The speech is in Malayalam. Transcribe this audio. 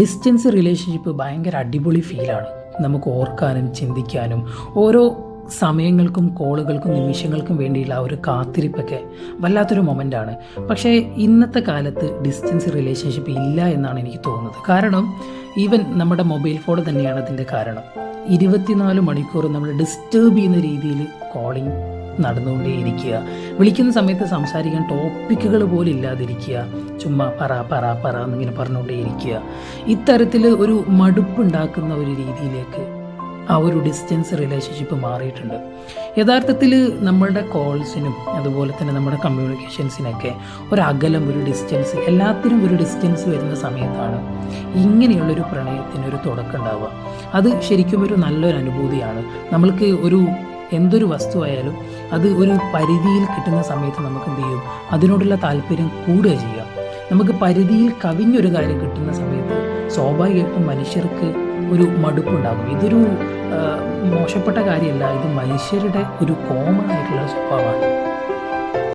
ഡിസ്റ്റൻസ് റിലേഷൻഷിപ്പ് ഭയങ്കര അടിപൊളി ഫീലാണ്. നമുക്ക് ഓർക്കാനും ചിന്തിക്കാനും ഓരോ സമയങ്ങൾക്കും കോളുകൾക്കും നിമിഷങ്ങൾക്കും വേണ്ടിയുള്ള ആ ഒരു കാത്തിരിപ്പൊക്കെ വല്ലാത്തൊരു മൊമെൻ്റാണ്. പക്ഷേ ഇന്നത്തെ കാലത്ത് ഡിസ്റ്റൻസ് റിലേഷൻഷിപ്പ് ഇല്ല എന്നാണ് എനിക്ക് തോന്നുന്നത്. കാരണം ഈവൻ നമ്മുടെ മൊബൈൽ ഫോൺ തന്നെയാണ് അതിൻ്റെ കാരണം. 24 മണിക്കൂർ നമ്മൾ ഡിസ്റ്റർബ് ചെയ്യുന്ന രീതിയിൽ കോളിംഗ് നടന്നുകൊണ്ടേയിരിക്കുക, വിളിക്കുന്ന സമയത്ത് സംസാരിക്കാൻ ടോപ്പിക്കുകൾ പോലും ഇല്ലാതിരിക്കുക, ചുമ്മാ പറ എന്നിങ്ങനെ പറഞ്ഞുകൊണ്ടേയിരിക്കുക. ഇത്തരത്തിൽ ഒരു മടുപ്പുണ്ടാക്കുന്ന ഒരു രീതിയിലേക്ക് ആ ഒരു ഡിസ്റ്റൻസ് റിലേഷൻഷിപ്പ് മാറിയിട്ടുണ്ട്. യഥാർത്ഥത്തിൽ നമ്മളുടെ കോൾസിനും അതുപോലെ തന്നെ നമ്മുടെ കമ്മ്യൂണിക്കേഷൻസിനൊക്കെ ഒരകലം, ഒരു ഡിസ്റ്റൻസ്, എല്ലാത്തിനും ഒരു ഡിസ്റ്റൻസ് വരുന്ന സമയത്താണ് ഇങ്ങനെയുള്ളൊരു പ്രണയത്തിനൊരു തുടക്കം ഉണ്ടാവുക. അത് ശരിക്കും ഒരു നല്ലൊരു അനുഭൂതിയാണ്. നമ്മൾക്ക് എന്തൊരു വസ്തുവായാലും അത് ഒരു പരിധിയിൽ കിട്ടുന്ന സമയത്ത് നമുക്ക് എന്ത് ചെയ്യും, അതിനോടുള്ള താല്പര്യം കൂടുക ചെയ്യുക. നമുക്ക് പരിധിയിൽ കവിഞ്ഞൊരു കാര്യം കിട്ടുന്ന സമയത്ത് സ്വാഭാവികമായിട്ടും മനുഷ്യർക്ക് ഒരു മടുപ്പുണ്ടാകും. ഇതൊരു മോശപ്പെട്ട കാര്യമല്ല, ഇത് മനുഷ്യരുടെ ഒരു കോമൺ ആയിട്ടുള്ള സ്വഭാവമാണ്.